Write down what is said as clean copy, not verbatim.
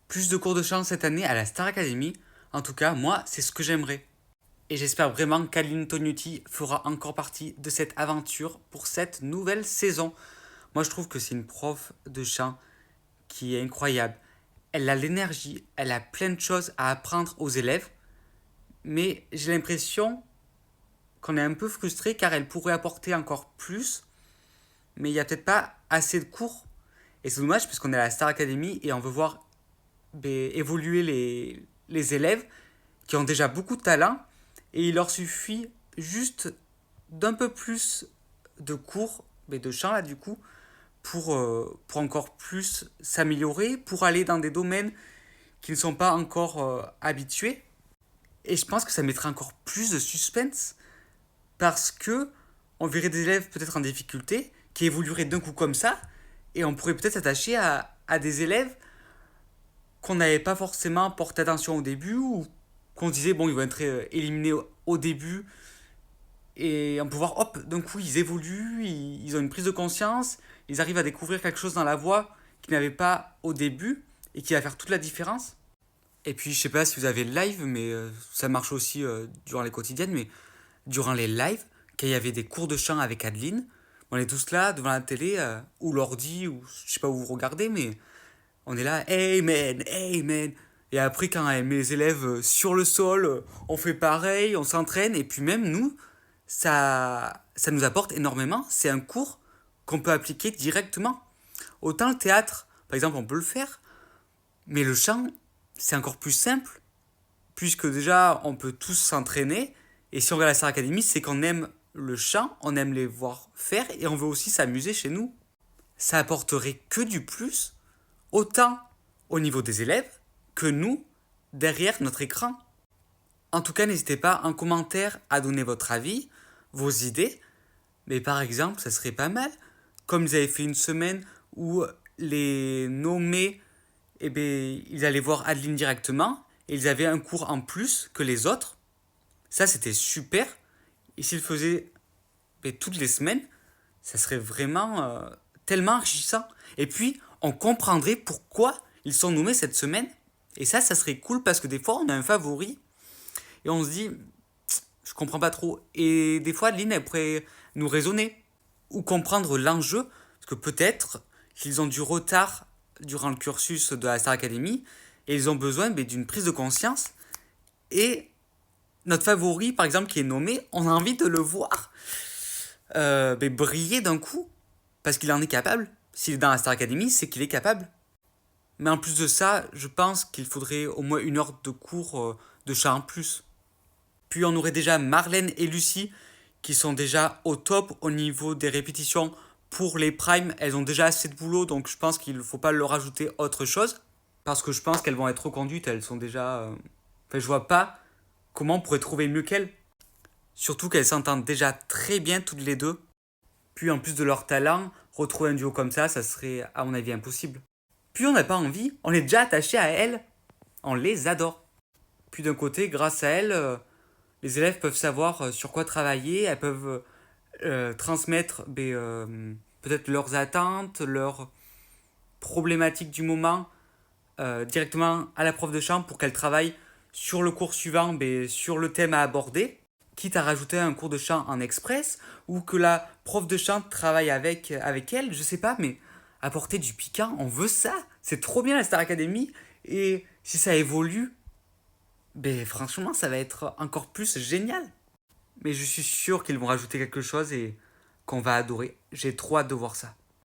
Plus de cours de chant cette année à la Star Academy. En tout cas, moi, c'est ce que j'aimerais. Et j'espère vraiment qu'Adeline Tognuti fera encore partie de cette aventure pour cette nouvelle saison. Moi, je trouve que c'est une prof de chant qui est incroyable. Elle a l'énergie, elle a plein de choses à apprendre aux élèves, mais j'ai l'impression qu'on est un peu frustré car elle pourrait apporter encore plus, mais il n'y a peut-être pas assez de cours. Et c'est dommage parce qu'on est à la Star Academy et on veut voir évoluer les élèves qui ont déjà beaucoup de talent et il leur suffit juste d'un peu plus de cours, mais de chant là du coup, pour encore plus s'améliorer, pour aller dans des domaines qui ne sont pas encore habitués. Et je pense que ça mettrait encore plus de suspense parce que on verrait des élèves peut-être en difficulté qui évolueraient d'un coup comme ça et on pourrait peut-être s'attacher à des élèves qu'on n'avait pas forcément porté attention au début ou qu'on se disait bon ils vont être éliminés au début et on peut voir hop d'un coup ils évoluent, ils ont une prise de conscience, ils arrivent à découvrir quelque chose dans la voix qu'ils n'avaient pas au début et qui va faire toute la différence. Et puis je sais pas si vous avez le live mais ça marche aussi durant les quotidiennes mais durant les lives quand il y avait des cours de chant avec Adeline, on est tous là devant la télé ou l'ordi ou je sais pas où vous regardez mais on est là, Amen, Amen. Et après, quand elle met les élèves sur le sol, on fait pareil, on s'entraîne. Et puis même nous, ça nous apporte énormément. C'est un cours qu'on peut appliquer directement. Autant le théâtre, par exemple, on peut le faire. Mais le chant, c'est encore plus simple. Puisque déjà, on peut tous s'entraîner. Et si on regarde la Star Academy, c'est qu'on aime le chant, on aime les voir faire. Et on veut aussi s'amuser chez nous. Ça apporterait que du plus autant au niveau des élèves que nous derrière notre écran. En tout cas, n'hésitez pas en commentaire à donner votre avis, vos idées. Mais par exemple, ça serait pas mal, comme ils avaient fait une semaine où les nommés, eh bien, ils allaient voir Adeline directement et ils avaient un cours en plus que les autres. Ça, c'était super. Et s'ils le faisaient toutes les semaines, ça serait vraiment tellement enrichissant. Et puis, on comprendrait pourquoi ils sont nommés cette semaine. Et ça serait cool parce que des fois, on a un favori et on se dit, je comprends pas trop. Et des fois, Adeline, elle pourrait nous raisonner ou comprendre l'enjeu. Parce que peut-être qu'ils ont du retard durant le cursus de la Star Academy et ils ont besoin d'une prise de conscience. Et notre favori, par exemple, qui est nommé, on a envie de le voir briller d'un coup parce qu'il en est capable. S'il est dans la Star Academy, c'est qu'il est capable. Mais en plus de ça, je pense qu'il faudrait au moins une heure de cours de chant en plus. Puis on aurait déjà Marlène et Lucie qui sont déjà au top au niveau des répétitions pour les primes. Elles ont déjà assez de boulot, donc je pense qu'il ne faut pas leur ajouter autre chose. Parce que je pense qu'elles vont être reconduites, elles sont déjà... Enfin, je vois pas comment on pourrait trouver mieux qu'elles. Surtout qu'elles s'entendent déjà très bien toutes les deux. Puis en plus de leur talent, retrouver un duo comme ça serait à mon avis impossible. Puis on n'a pas envie, on est déjà attaché à elles, on les adore. Puis d'un côté, grâce à elles, les élèves peuvent savoir sur quoi travailler, elles peuvent transmettre peut-être leurs attentes, leurs problématiques du moment directement à la prof de chant pour qu'elle travaille sur le cours suivant, sur le thème à aborder, quitte à rajouter un cours de chant en express, ou que la prof de chant travaille avec elle, je sais pas, mais apporter du piquant, on veut ça. C'est trop bien la Star Academy, et si ça évolue, franchement, ça va être encore plus génial. Mais je suis sûr qu'ils vont rajouter quelque chose et qu'on va adorer. J'ai trop hâte de voir ça.